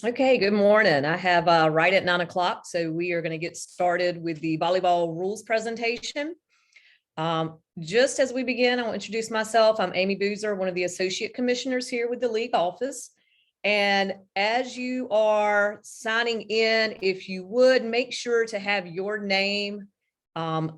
Okay, good morning. I have right at 9 o'clock, so we are going to get started with the volleyball rules presentation. Just as we begin, I will introduce myself. I'm Amy Boozer, one of the associate commissioners here with the league office. And as you are signing in, if you would make sure to have your name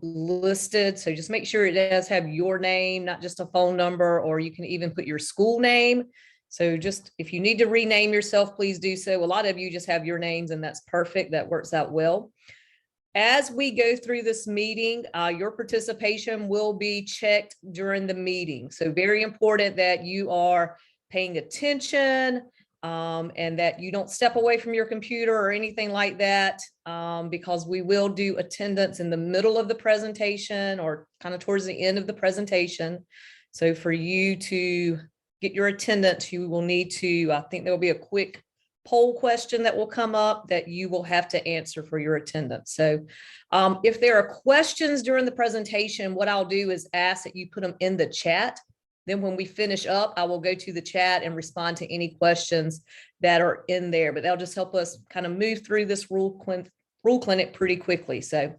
listed. So just make sure it does have your name, not just a phone number, or you can even put your school name. So just if you need to rename yourself, please do so. A lot of you just have your names and that's perfect. That works out well. As we go through this meeting, your participation will be checked during the meeting. So very important that you are paying attention and that you don't step away from your computer or anything like that because we will do attendance in the middle of the presentation or kind of towards the end of the presentation. So for you to get your attendance, you will need to, I think there will be a quick poll question that will come up that you will have to answer for your attendance. So if there are questions during the presentation, what I'll do is ask that you put them in the chat. Then when we finish up, I will go to the chat and respond to any questions that are in there, but that'll just help us kind of move through this rule clinic pretty quickly. So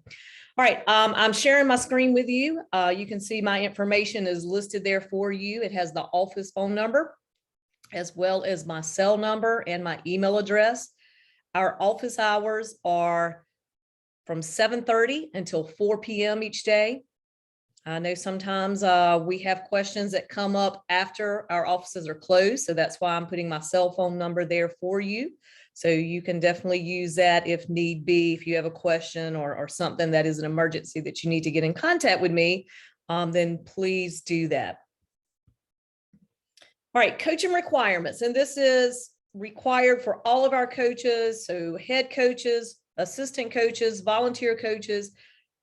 all right, I'm sharing my screen with you. You can see my information is listed there for you. It has the office phone number, as well as my cell number and my email address. Our office hours are from 7:30 until 4 p.m. each day. I know sometimes we have questions that come up after our offices are closed, so that's why I'm putting my cell phone number there for you. So you can definitely use that if need be, if you have a question or something that is an emergency that you need to get in contact with me, then please do that. All right, coaching requirements, and this is required for all of our coaches, so head coaches, assistant coaches, volunteer coaches.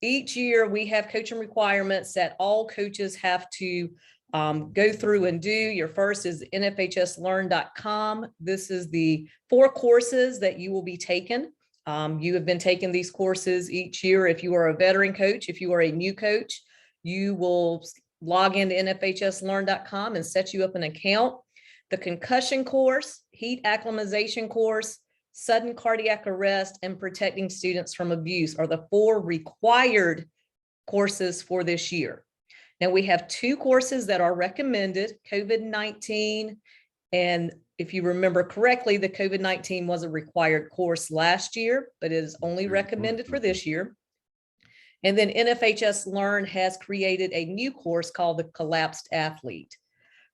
Each year we have coaching requirements that all coaches have to go through and do. Your first is NFHSlearn.com. This is the 4 courses that you will be taking. You have been taking these courses each year. If you are a veteran coach, if you are a new coach, you will log into NFHSlearn.com and set you up an account. The concussion course, heat acclimatization course, sudden cardiac arrest, and protecting students from abuse are the 4 required courses for this year. Now we have 2 courses that are recommended, COVID-19, and if you remember correctly, the COVID-19 was a required course last year, but it is only recommended for this year. And then NFHS Learn has created a new course called the Collapsed Athlete.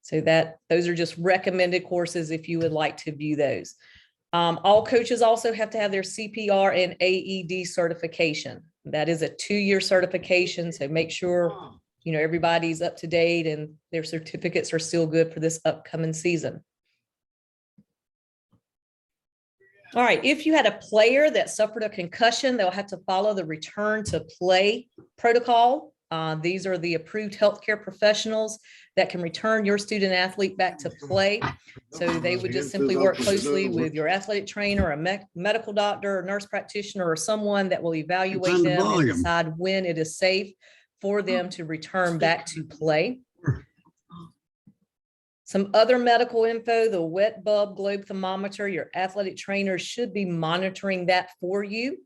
So those are just recommended courses if you would like to view those. All coaches also have to have their CPR and AED certification. That is a 2-year certification. So make sure, everybody's up to date and their certificates are still good for this upcoming season. All right, if you had a player that suffered a concussion, they'll have to follow the return to play protocol. These are the approved healthcare professionals that can return your student athlete back to play. So they would just simply work closely with your athletic trainer, a medical doctor, or nurse practitioner, or someone that will evaluate them and decide when it is safe for them to return back to play. Some other medical info, the wet bulb globe thermometer, your athletic trainer should be monitoring that for you.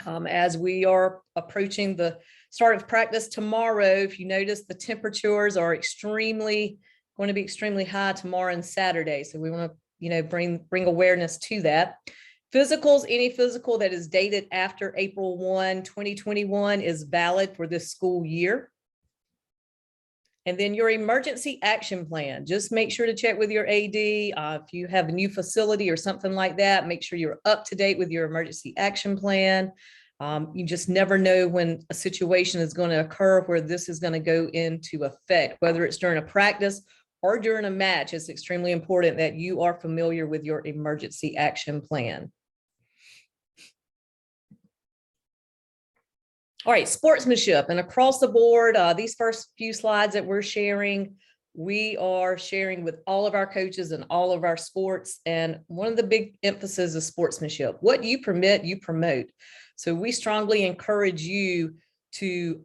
As we are approaching the start of practice tomorrow, if you notice the temperatures are going to be extremely high tomorrow and Saturday. So we want to, bring awareness to that. Physicals, any physical that is dated after April 1, 2021 is valid for this school year. And then your emergency action plan, just make sure to check with your AD. If you have a new facility or something like that, make sure you're up to date with your emergency action plan. You just never know when a situation is going to occur where this is going to go into effect, whether it's during a practice or during a match. It's extremely important that you are familiar with your emergency action plan. All right, sportsmanship, and across the board, these first few slides that we're sharing, we are sharing with all of our coaches and all of our sports. And one of the big emphasis is sportsmanship. What you permit, you promote. So we strongly encourage you to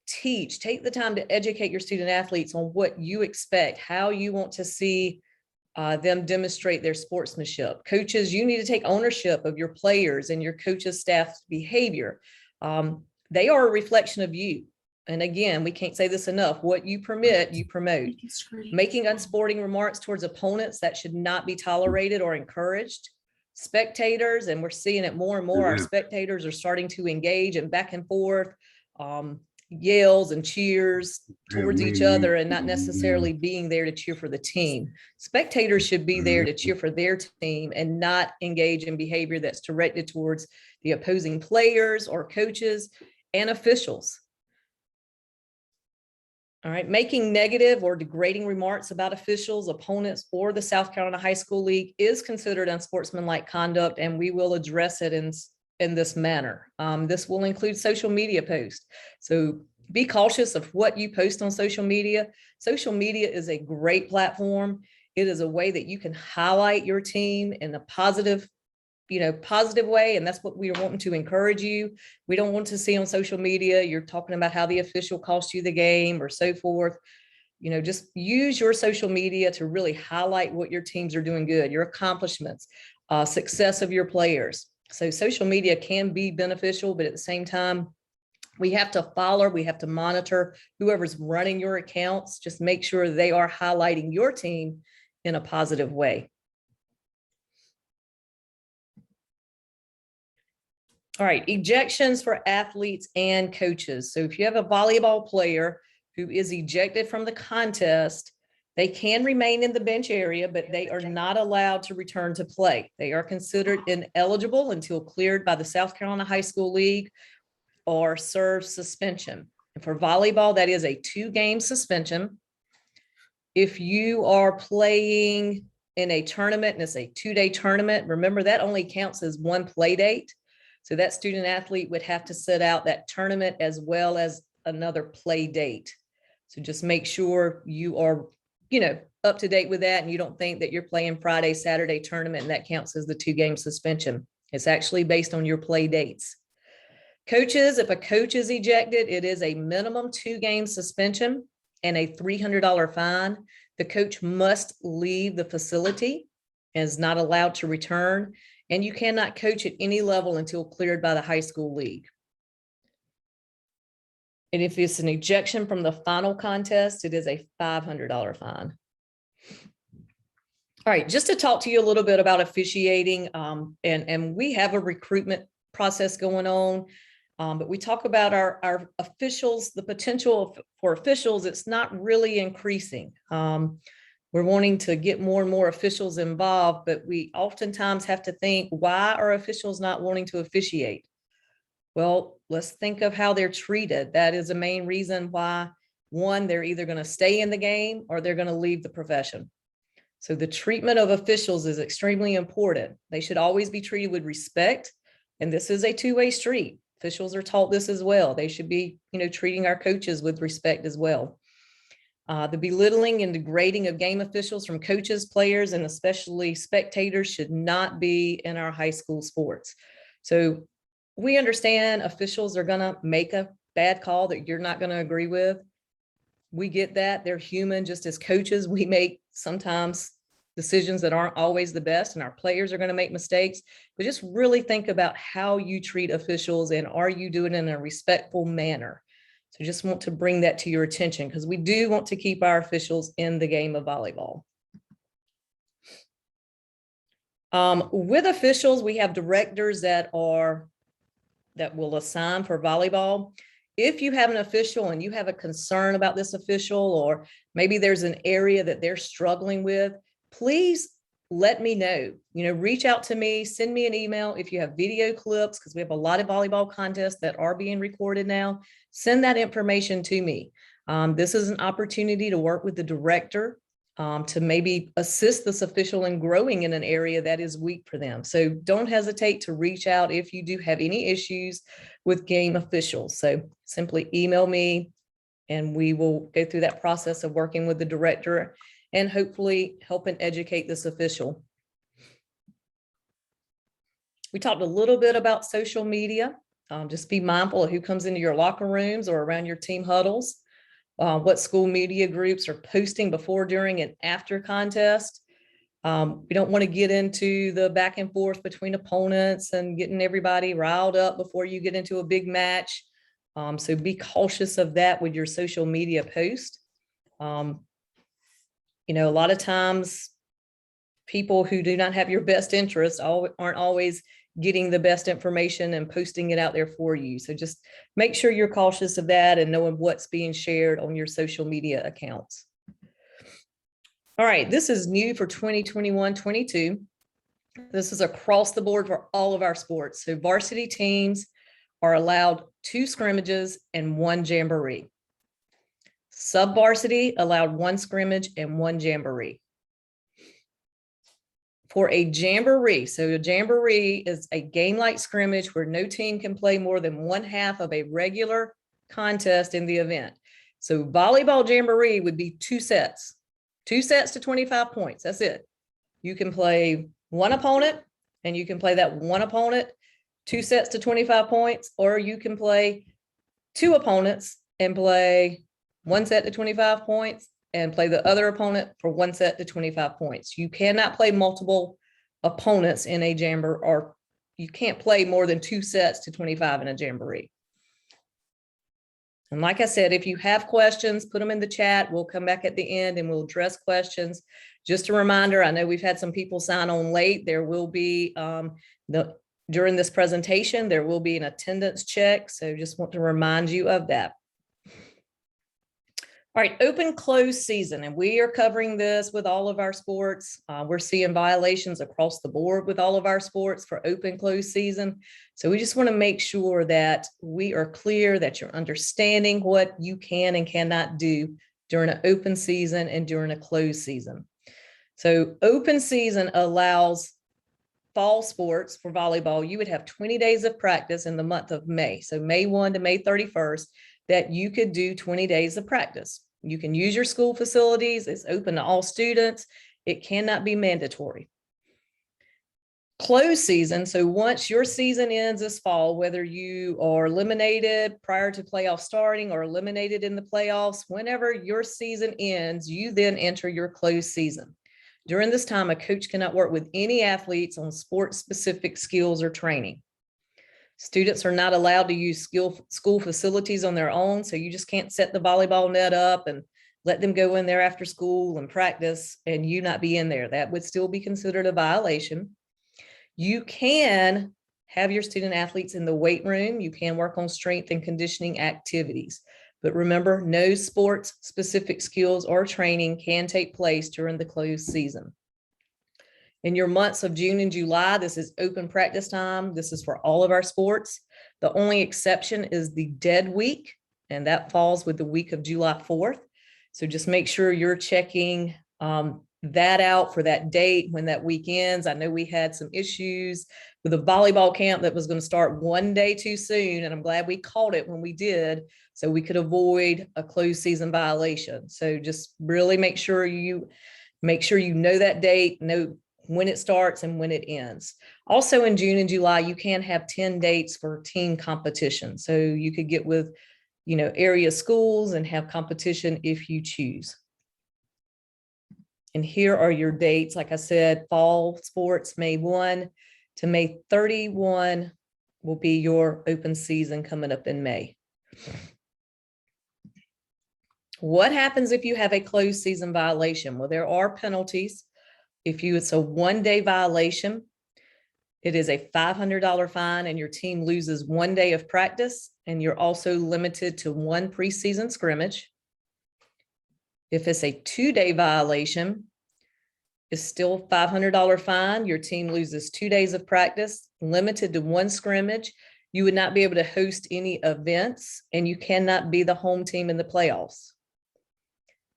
take the time to educate your student athletes on what you expect, how you want to see them demonstrate their sportsmanship. Coaches, you need to take ownership of your players and your coaches' staff's behavior. They are a reflection of you. And again, we can't say this enough. What you permit, you promote. Making unsporting remarks towards opponents, that should not be tolerated or encouraged. Spectators, and we're seeing it more and more, our spectators are starting to engage and back and forth, yells and cheers towards each other, and not necessarily being there to cheer for the team. Spectators should be there to cheer for their team and not engage in behavior that's directed towards the opposing players or coaches and officials. All right, making negative or degrading remarks about officials, opponents, or the South Carolina High School League is considered unsportsmanlike conduct, and we will address it in this manner. This will include social media posts. So be cautious of what you post on social media. Social media is a great platform. It is a way that you can highlight your team in a positive way. And that's what we are wanting to encourage you. We don't want to see on social media, you're talking about how the official cost you the game or so forth. Just use your social media to really highlight what your teams are doing good, your accomplishments, success of your players. So social media can be beneficial, but at the same time, we have to follow, we have to monitor whoever's running your accounts. Just make sure they are highlighting your team in a positive way. All right, ejections for athletes and coaches. So if you have a volleyball player who is ejected from the contest, they can remain in the bench area, but they are not allowed to return to play. They are considered ineligible until cleared by the South Carolina High School League or serve suspension. And for volleyball, that is a 2-game suspension. If you are playing in a tournament and it's a 2-day tournament, remember that only counts as 1 play date. So that student athlete would have to sit out that tournament as well as another play date. So just make sure you are, up to date with that, and you don't think that you're playing Friday, Saturday tournament and that counts as the 2-game suspension. It's actually based on your play dates. Coaches, if a coach is ejected, it is a minimum 2-game suspension and a $300 fine. The coach must leave the facility and is not allowed to return. And you cannot coach at any level until cleared by the high school league. And if it's an ejection from the final contest, it is a $500 fine. All right, just to talk to you a little bit about officiating, and we have a recruitment process going on, but we talk about our officials, the potential for officials, it's not really increasing. We're wanting to get more and more officials involved, but we oftentimes have to think, why are officials not wanting to officiate? Well, let's think of how they're treated. That is the main reason why, one, they're either going to stay in the game or they're going to leave the profession. So the treatment of officials is extremely important. They should always be treated with respect. And this is a 2-way street. Officials are taught this as well. They should be, treating our coaches with respect as well. The belittling and degrading of game officials from coaches, players, and especially spectators should not be in our high school sports. So we understand officials are going to make a bad call that you're not going to agree with. We get that. They're human. Just as coaches, we make sometimes decisions that aren't always the best, and our players are going to make mistakes. But just really think about how you treat officials, and are you doing it in a respectful manner? So just want to bring that to your attention, because we do want to keep our officials in the game of volleyball. With officials, we have directors that will assign for volleyball. If you have an official and you have a concern about this official, or maybe there's an area that they're struggling with, please let me know. Reach out to me, send me an email. If you have video clips, because we have a lot of volleyball contests that are being recorded now, send that information to me. This is an opportunity to work with the director to maybe assist this official in growing in an area that is weak for them. So don't hesitate to reach out if you do have any issues with game officials. So simply email me and we will go through that process of working with the director and hopefully help and educate this official. We talked a little bit about social media. Just be mindful of who comes into your locker rooms or around your team huddles. What school media groups are posting before, during, and after contest. We don't want to get into the back and forth between opponents and getting everybody riled up before you get into a big match. So be cautious of that with your social media post. You know, a lot of times people who do not have your best interest aren't always getting the best information and posting it out there for you. So just make sure you're cautious of that and knowing what's being shared on your social media accounts. All right, this is new for 2021-22. This is across the board for all of our sports. So varsity teams are allowed 2 scrimmages and 1 jamboree. Sub-varsity allowed 1 scrimmage and 1 jamboree. For a jamboree, so a jamboree is a game-like scrimmage where no team can play more than 1/2 of a regular contest in the event. So volleyball jamboree would be 2 sets. 2 sets to 25 points. That's it. You can play 1 opponent and you can play that 1 opponent, 2 sets to 25 points, or you can play 2 opponents and play 1 set to 25 points and play the other opponent for 1 set to 25 points. You cannot play multiple opponents in a jamboree, or you can't play more than 2 sets to 25 in a jamboree. And like I said, if you have questions, put them in the chat. We'll come back at the end and we'll address questions. Just a reminder, I know we've had some people sign on late. There will be, during this presentation, there will be an attendance check. So just want to remind you of that. All right, open close season, and we are covering this with all of our sports. We're seeing violations across the board with all of our sports for open close season. So we just want to make sure that we are clear that you're understanding what you can and cannot do during an open season and during a closed season. So open season allows fall sports for volleyball. You would have 20 days of practice in the month of May. So May 1 to May 31st, that you could do 20 days of practice. You can use your school facilities. It's open to all students. It cannot be mandatory. Closed season. So once your season ends this fall, whether you are eliminated prior to playoff starting or eliminated in the playoffs, whenever your season ends, you then enter your closed season. During this time, a coach cannot work with any athletes on sport-specific skills or training. Students are not allowed to use school facilities on their own, so you just can't set the volleyball net up and let them go in there after school and practice and you not be in there. That would still be considered a violation. You can have your student athletes in the weight room. You can work on strength and conditioning activities. But remember, no sports-specific skills or training can take place during the closed season. In your months of June and July, this is open practice time. This is for all of our sports. The only exception is the dead week, and that falls with the week of July 4th. So just make sure you're checking that out for that date when that week ends. I know we had some issues with a volleyball camp that was going to start 1 day too soon, and I'm glad we caught it when we did, so we could avoid a closed season violation. So just really make sure you know that date, know when it starts and when it ends. Also in June and July, you can have 10 dates for team competition. So you could get with, area schools and have competition if you choose. And here are your dates. Like I said, fall sports, May 1 to May 31 will be your open season coming up in May. What happens if you have a closed season violation? Well, there are penalties. It's a 1-day violation, it is a $500 fine and your team loses 1 day of practice, and you're also limited to 1 preseason scrimmage. If it's a 2-day violation, it's still $500 fine. Your team loses 2 days of practice, limited to 1 scrimmage. You would not be able to host any events, and you cannot be the home team in the playoffs.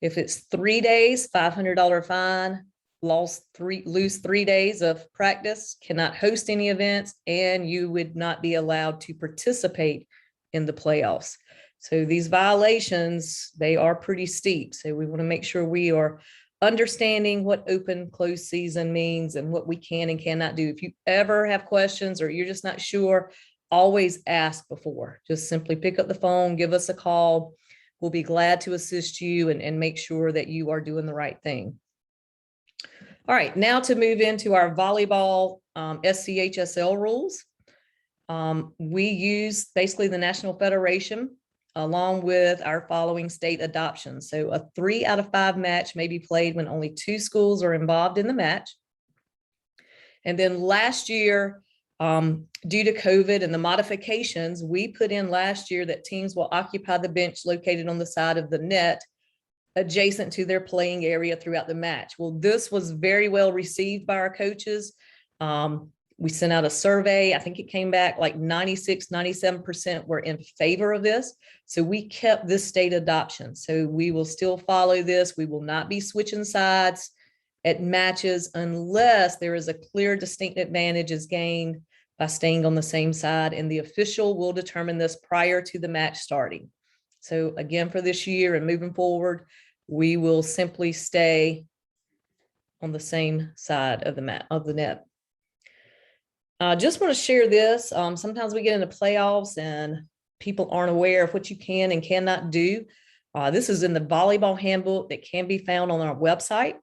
If it's 3 days, $500 fine. Lose 3 days of practice, cannot host any events, and you would not be allowed to participate in the playoffs. So these violations, they are pretty steep. So we want to make sure we are understanding what open closed season means and what we can and cannot do. If you ever have questions or you're just not sure, always ask before. Just simply pick up the phone, give us a call. We'll be glad to assist you and make sure that you are doing the right thing. All right, now to move into our volleyball SCHSL rules. We use basically the National Federation along with our following state adoptions. So a 3 out of 5 match may be played when only 2 schools are involved in the match. And then last year, due to COVID and the modifications, we put in last year that teams will occupy the bench located on the side of the net adjacent to their playing area throughout the match. Well, this was very well received by our coaches. We sent out a survey. I think it came back like 96, 97% were in favor of this. So we kept this state adoption. So we will still follow this. We will not be switching sides at matches unless there is a clear distinct advantage is gained by staying on the same side, and the official will determine this prior to the match starting. So again, for this year and moving forward, we will simply stay on the same side of the net. I just want to share this. Sometimes we get into playoffs and people aren't aware of what you can and cannot do. This is in the volleyball handbook that can be found on our website.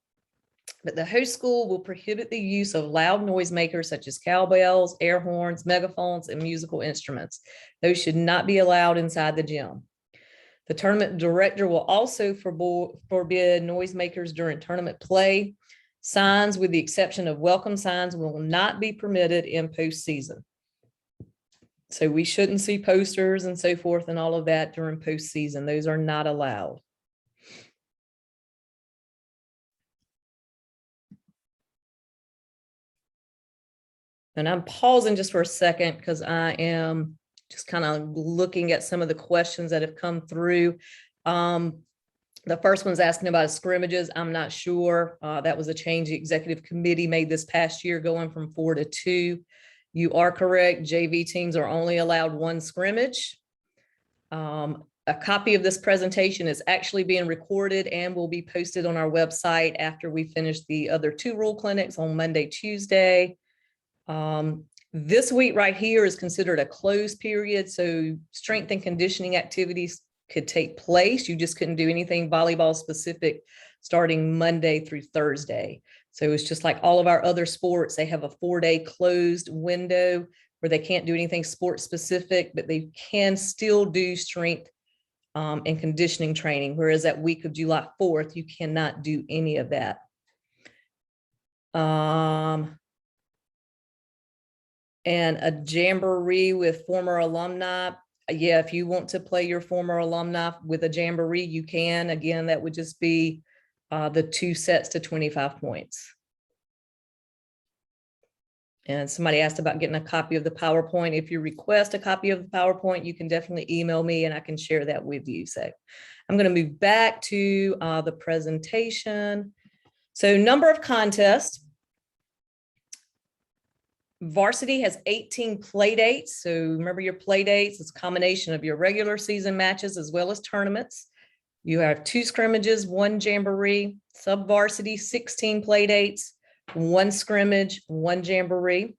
But the host school will prohibit the use of loud noisemakers such as cowbells, air horns, megaphones, and musical instruments. Those should not be allowed inside the gym. The tournament director will also forbid noisemakers during tournament play. Signs, with the exception of welcome signs, will not be permitted in postseason. So we shouldn't see posters and so forth and all of that during postseason. Those are not allowed. And I'm pausing just for a second because I am just kind of looking at some of the questions that have come through. The first one's asking about scrimmages. I'm not sure. That was a change the executive committee made this past year, going from 4 to 2. You are correct. JV teams are only allowed 1 scrimmage. A copy of this presentation is actually being recorded and will be posted on our website after we finish the other 2 rule clinics on Monday, Tuesday. This week right here is considered a closed period, so strength and conditioning activities could take place. You just couldn't do anything volleyball specific starting Monday through Thursday. So it's just like all of our other sports. They have a 4-day closed window where they can't do anything sport specific, but they can still do strength and conditioning training. Whereas that week of July 4th, you cannot do any of that. And a jamboree with former alumni. Yeah, if you want to play your former alumni with a jamboree, you can. Again, that would just be the 2 sets to 25 points. And somebody asked about getting a copy of the PowerPoint. If you request a copy of the PowerPoint, you can definitely email me and I can share that with you. So I'm going to move back to the presentation. So number of contests. Varsity has 18 play dates. So remember your play dates. It's a combination of your regular season matches as well as tournaments. You have 2 scrimmages, 1 jamboree. Sub-varsity, 16 play dates, 1 scrimmage, 1 jamboree.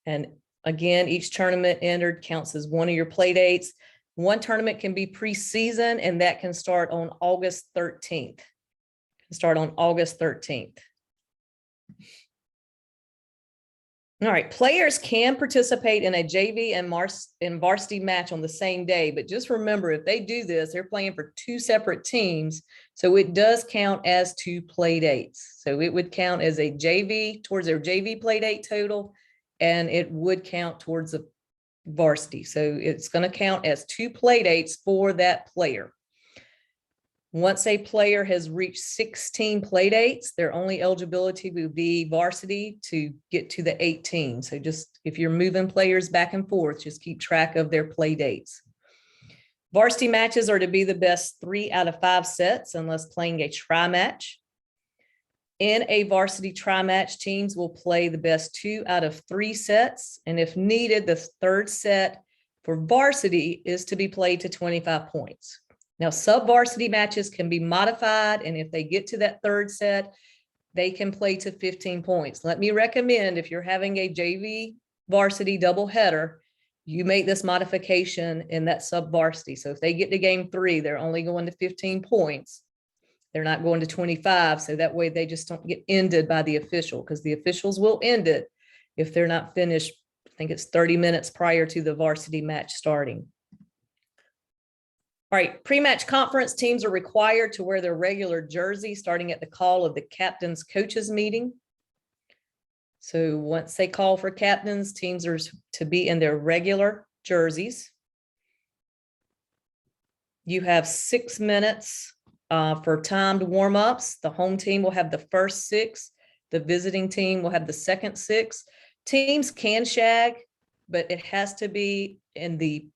And again, each tournament entered counts as 1 of your play dates. 1 tournament can be preseason, and that can start on August 13th. All right, players can participate in a JV and varsity match on the same day, but just remember, if they do this, they're playing for 2 separate teams, so it does count as 2 play dates. So it would count as a JV towards their JV play date total, and it would count towards the varsity. So it's going to count as 2 play dates for that player. Once a player has reached 16 play dates, their only eligibility will be varsity to get to the 18. So just if you're moving players back and forth, just keep track of their play dates. Varsity matches are to be the best 3 out of 5 sets unless playing a tri-match. In a varsity tri-match, teams will play the best 2 out of 3 sets. And if needed, the 3rd set for varsity is to be played to 25 points. Now, sub-varsity matches can be modified, and if they get to that 3rd set, they can play to 15 points. Let me recommend, if you're having a JV varsity doubleheader, you make this modification in that sub-varsity. So if they get to game 3, they're only going to 15 points. They're not going to 25. So that way they just don't get ended by the official, because the officials will end it if they're not finished. I think it's 30 minutes prior to the varsity match starting. All right, pre-match conference, teams are required to wear their regular jersey starting at the call of the captain's coaches meeting. So once they call for captains, teams are to be in their regular jerseys. You have 6 minutes for timed warm-ups. The home team will have the first 6. The visiting team will have the second 6. Teams can shag, but it has to be in the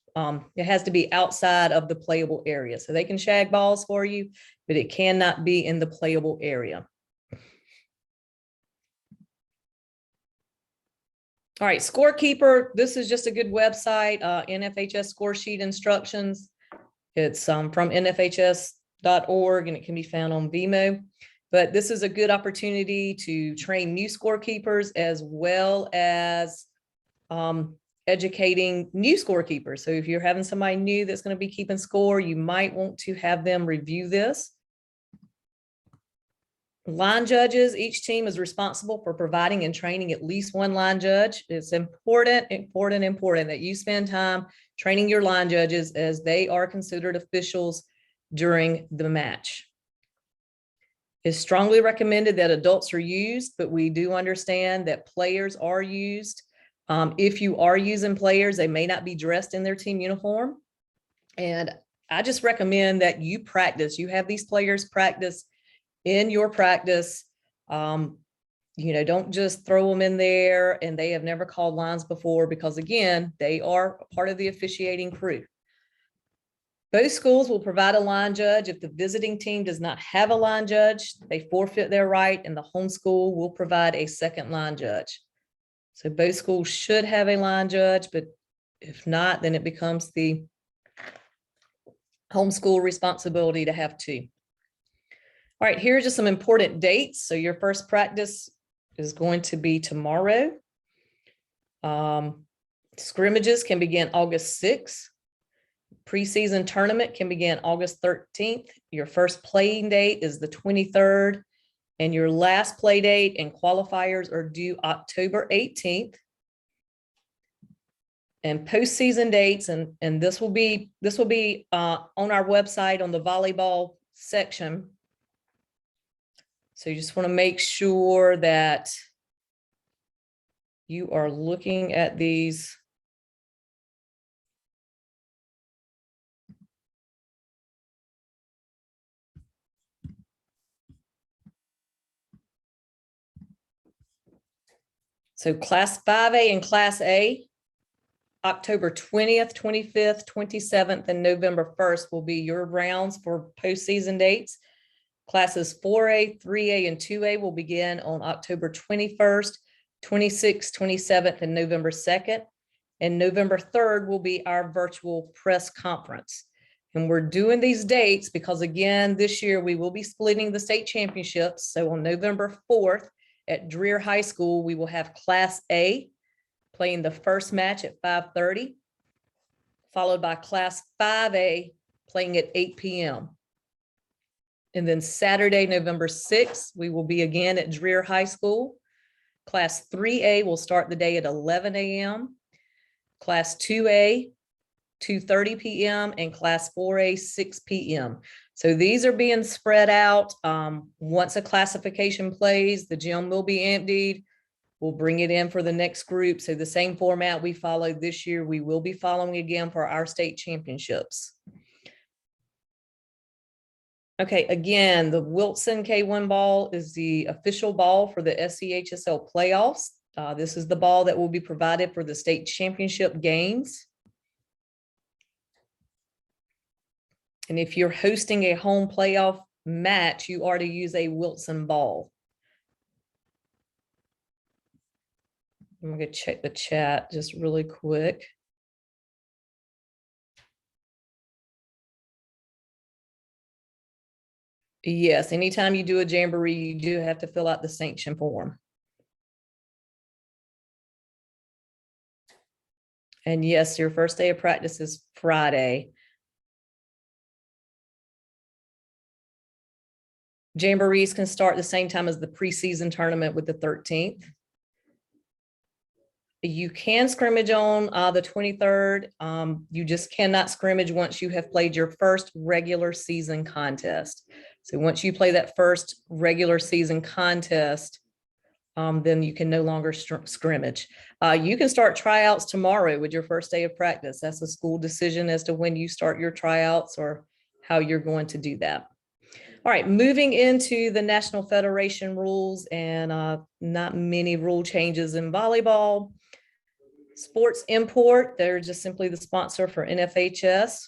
it has to be outside of the playable area. So they can shag balls for you, but it cannot be in the playable area. All right, scorekeeper. This is just a good website, NFHS score sheet instructions. It's from nfhs.org and it can be found on Vimeo. But this is a good opportunity to train new scorekeepers as well as educating new scorekeepers. So if you're having somebody new that's going to be keeping score, you might want to have them review this. Line judges, each team is responsible for providing and training at least one line judge. It's important that you spend time training your line judges, as they are considered officials during the match. It's strongly recommended that adults are used, but we do understand that players are used. If you are using players, they may not be dressed in their team uniform. And I just recommend that you practice. You have these players practice in your practice. You know, don't just throw them in there and they have never called lines before, because again, they are part of the officiating crew. Both schools will provide a line judge. If the visiting team does not have a line judge, they forfeit their right, and the home school will provide a second line judge. So both schools should have a line judge, but if not, then it becomes the home school responsibility to have two. All right, here's just some important dates. So your first practice is going to be tomorrow. Scrimmages can begin August 6th. Preseason tournament can begin August 13th. Your first playing date is the 23rd. And your last play date and qualifiers are due October 18th. And postseason dates, and this will be on our website on the volleyball section. So you just want to make sure that you are looking at these. So Class 5A and Class A, October 20th, 25th, 27th, and November 1st will be your rounds for postseason dates. Classes 4A, 3A, and 2A will begin on October 21st, 26th, 27th, and November 2nd. And November 3rd will be our virtual press conference. And we're doing these dates because, again, this year we will be splitting the state championships. So on November 4th, at Dreer High School, we will have Class A playing the first match at 5:30, followed by Class 5A playing at 8 p.m. And then Saturday, November 6th, we will be again at Dreer High School. Class 3A will start the day at 11 a.m. Class 2A, 2:30 p.m. and Class 4A, 6 p.m. So these are being spread out. Once a classification plays, the gym will be emptied. We'll bring it in for the next group. So the same format we followed this year, we will be following again for our state championships. Okay, again, the Wilson K1 ball is the official ball for the SCHSL playoffs. This is the ball that will be provided for the state championship games. And if you're hosting a home playoff match, you are to use a Wilson ball. I'm going to check the chat just really quick. Yes, anytime you do a jamboree, you do have to fill out the sanction form. And yes, your first day of practice is Friday. Jamborees can start the same time as the preseason tournament with the 13th. You can scrimmage on the 23rd. You just cannot scrimmage once you have played your first regular season contest. So once you play that first regular season contest, then you can no longer scrimmage. You can start tryouts tomorrow with your first day of practice. That's a school decision as to when you start your tryouts or how you're going to do that. All right, moving into the National Federation rules, and not many rule changes in volleyball. Sports Import, they're just simply the sponsor for NFHS.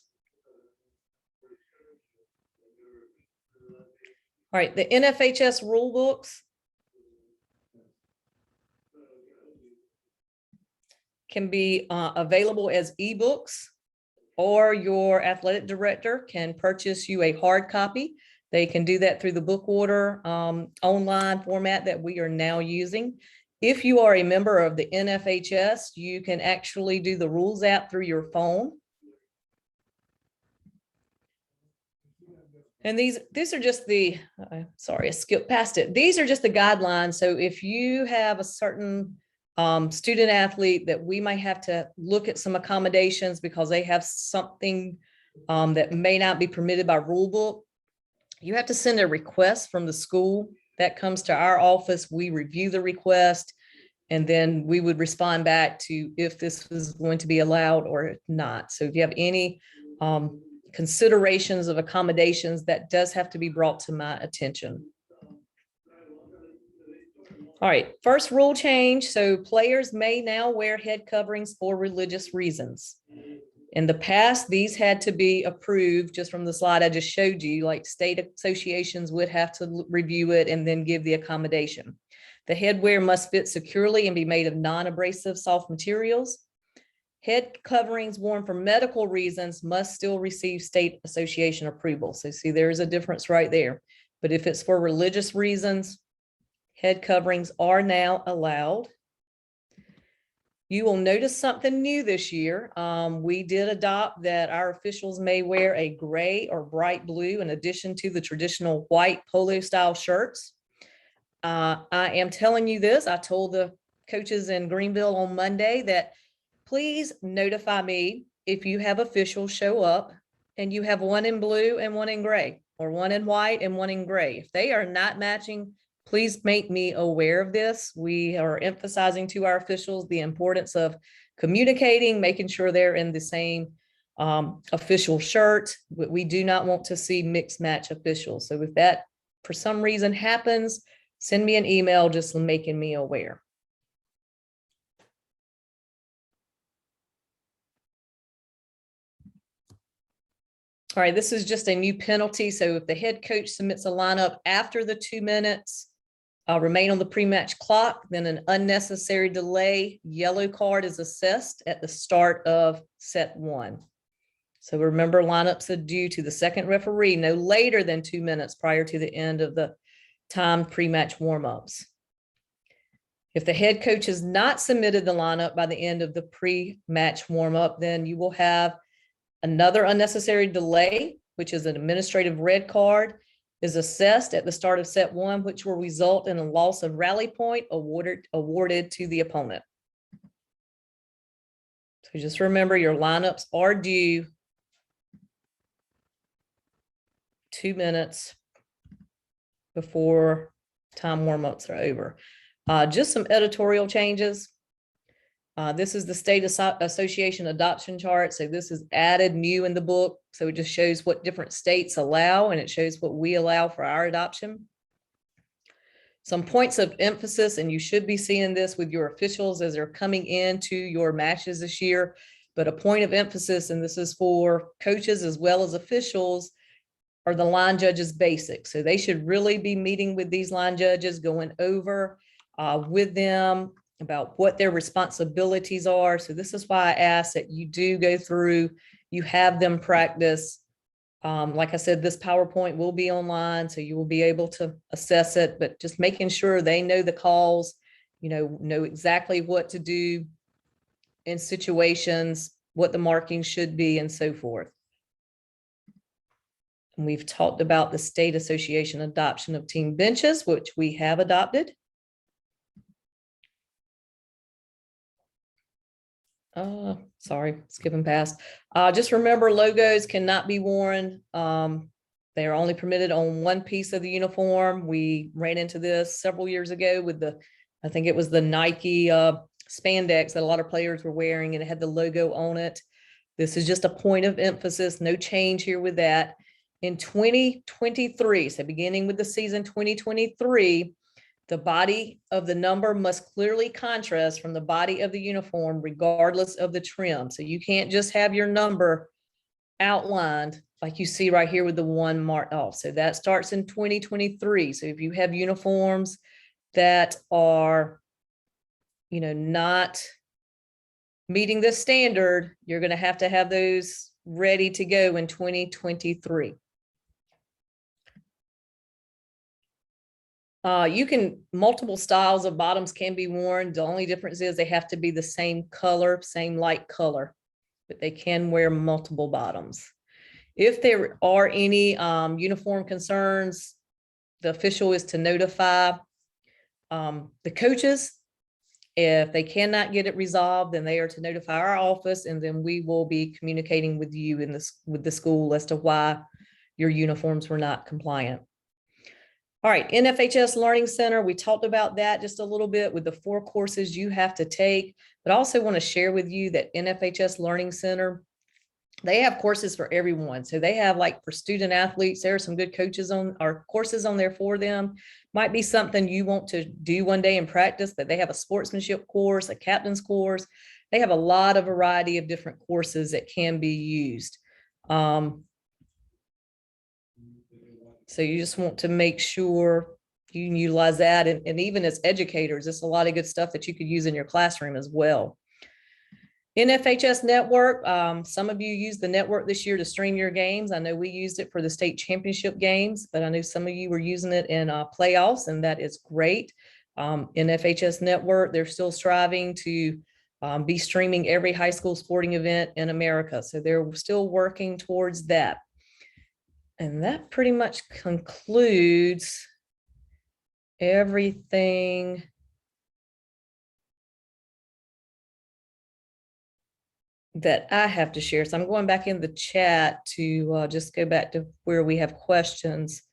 All right, the NFHS rule books can be available as ebooks, or your athletic director can purchase you a hard copy. They can do that through the book order online format that we are now using. If you are a member of the NFHS, you can actually do the rules app through your phone. And these are just the, sorry, I skipped past it. These are just the guidelines. So if you have a certain student athlete that we might have to look at some accommodations because they have something that may not be permitted by rule book, you have to send a request from the school that comes to our office. We review the request, and then we would respond back to if this was going to be allowed or not. So if you have any considerations of accommodations, that does have to be brought to my attention. All right, first rule change. So players may now wear head coverings for religious reasons. In the past, these had to be approved just from the slide I just showed you, like state associations would have to review it and then give the accommodation. The headwear must fit securely and be made of non-abrasive soft materials. Head coverings worn for medical reasons must still receive state association approval. So see, there's a difference right there. But if it's for religious reasons, head coverings are now allowed. You will notice something new this year. We did adopt that our officials may wear a gray or bright blue in addition to the traditional white polo style shirts. I am telling you this. I told the coaches in Greenville on Monday that please notify me if you have officials show up and you have one in blue and one in gray, or one in white and one in gray. If they are not matching, please make me aware of this. We are emphasizing to our officials the importance of communicating, making sure they're in the same official shirt. We do not want to see mixed match officials. So if that for some reason happens, send me an email just making me aware. All right, this is just a new penalty. So if the head coach submits a lineup after the 2 minutes, remain on the pre-match clock, then an unnecessary delay yellow card is assessed at the start of set 1. So remember, lineups are due to the second referee no later than 2 minutes prior to the end of the timed pre-match warm-ups. If the head coach has not submitted the lineup by the end of the pre-match warm-up, then you will have another unnecessary delay, which is an administrative red card, is assessed at the start of set 1, which will result in a loss of rally point awarded to the opponent. So just remember, your lineups are due 2 minutes before time warm-ups are over. Just some editorial changes. This is the State Association adoption chart. So this is added new in the book. So it just shows what different states allow, and it shows what we allow for our adoption. Some points of emphasis, and you should be seeing this with your officials as they're coming into your matches this year, but a point of emphasis, and this is for coaches as well as officials, are the line judges basics. So they should really be meeting with these line judges, going over with them about what their responsibilities are. So this is why I ask that you do go through, you have them practice. Like I said, this PowerPoint will be online, so you will be able to assess it, but just making sure they know the calls, know exactly what to do in situations, what the marking should be, and so forth. And we've talked about the state association adoption of team benches, which we have adopted. Sorry, skipping past. Just remember, logos cannot be worn. They are only permitted on one piece of the uniform. We ran into this several years ago with I think it was the Nike spandex that a lot of players were wearing, and it had the logo on it. This is just a point of emphasis, no change here with that. In 2023, so beginning with the season 2023, the body of the number must clearly contrast from the body of the uniform, regardless of the trim. So you can't just have your number outlined like you see right here with the one marked off. So that starts in 2023. So if you have uniforms that are, not meeting this standard, you're going to have those ready to go in 2023. Multiple styles of bottoms can be worn. The only difference is they have to be the same color, same light color, but they can wear multiple bottoms. If there are any uniform concerns, the official is to notify the coaches. If they cannot get it resolved, then they are to notify our office, and then we will be communicating with you with the school as to why your uniforms were not compliant. All right, NFHS Learning Center, we talked about that just a little bit with the 4 courses you have to take, but I also want to share with you that NFHS Learning Center, they have courses for everyone. So they have, like, for student athletes, there are some good coaches courses on there for them. Might be something you want to do one day in practice, but they have a sportsmanship course, a captain's course. They have a lot of variety of different courses that can be used. So you just want to make sure you can utilize that. And even as educators, it's a lot of good stuff that you could use in your classroom as well. NFHS network, some of you used the network this year to stream your games. I know we used it for the state championship games, but I know some of you were using it in playoffs, and that is great. NFHS network, they're still striving to be streaming every high school sporting event in America. So they're still working towards that. And that pretty much concludes everything that I have to share. So I'm going back in the chat to just go back to where we have questions.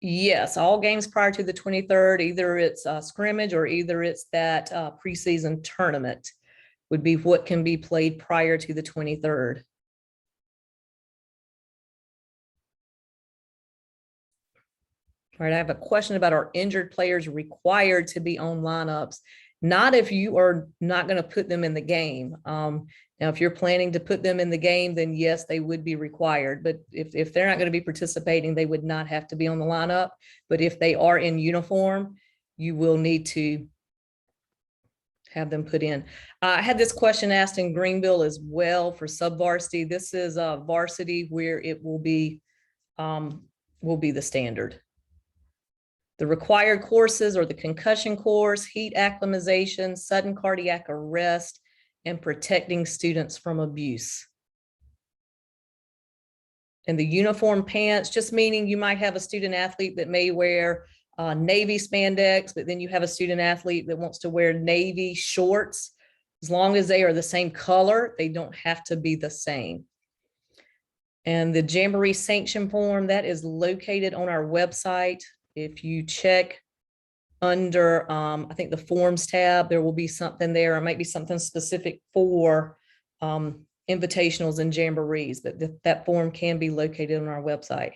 Yes, all games prior to the 23rd, either it's a scrimmage or either it's that preseason tournament would be what can be played prior to the 23rd. All right, I have a question about, are injured players required to be on lineups? Not if you are not going to put them in the game. Now, if you're planning to put them in the game, then yes, they would be required. But if they're not going to be participating, they would not have to be on the lineup. But if they are in uniform, you will need to have them put in. I had this question asked in Greenville as well for sub-varsity. This is a varsity where it will be the standard. The required courses are the concussion course, heat acclimatization, sudden cardiac arrest, and protecting students from abuse. And the uniform pants, just meaning you might have a student athlete that may wear Navy spandex, but then you have a student athlete that wants to wear Navy shorts. As long as they are the same color, they don't have to be the same. And the Jamboree sanction form, that is located on our website. If you check under, I think the forms tab, there will be something there. It might be something specific for invitationals and jamborees, but that form can be located on our website.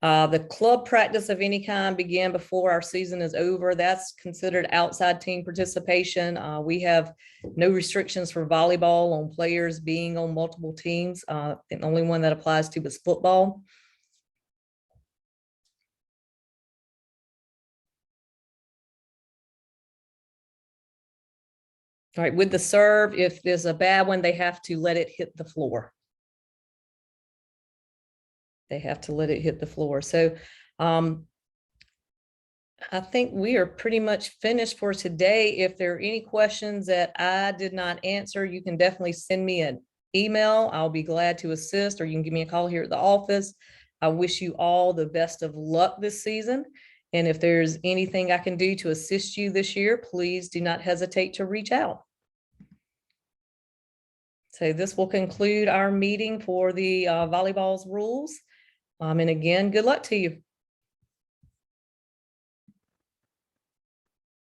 The club practice of any kind began before our season is over. That's considered outside team participation. We have no restrictions for volleyball on players being on multiple teams. I think the only one that applies to is football. All right, with the serve, if there's a bad one, they have to let it hit the floor. They have to let it hit the floor. So I think we are pretty much finished for today. If there are any questions that I did not answer, you can definitely send me an email. I'll be glad to assist, or you can give me a call here at the office. I wish you all the best of luck this season. And if there's anything I can do to assist you this year, please do not hesitate to reach out. So this will conclude our meeting for the volleyball's rules. And again, good luck to you.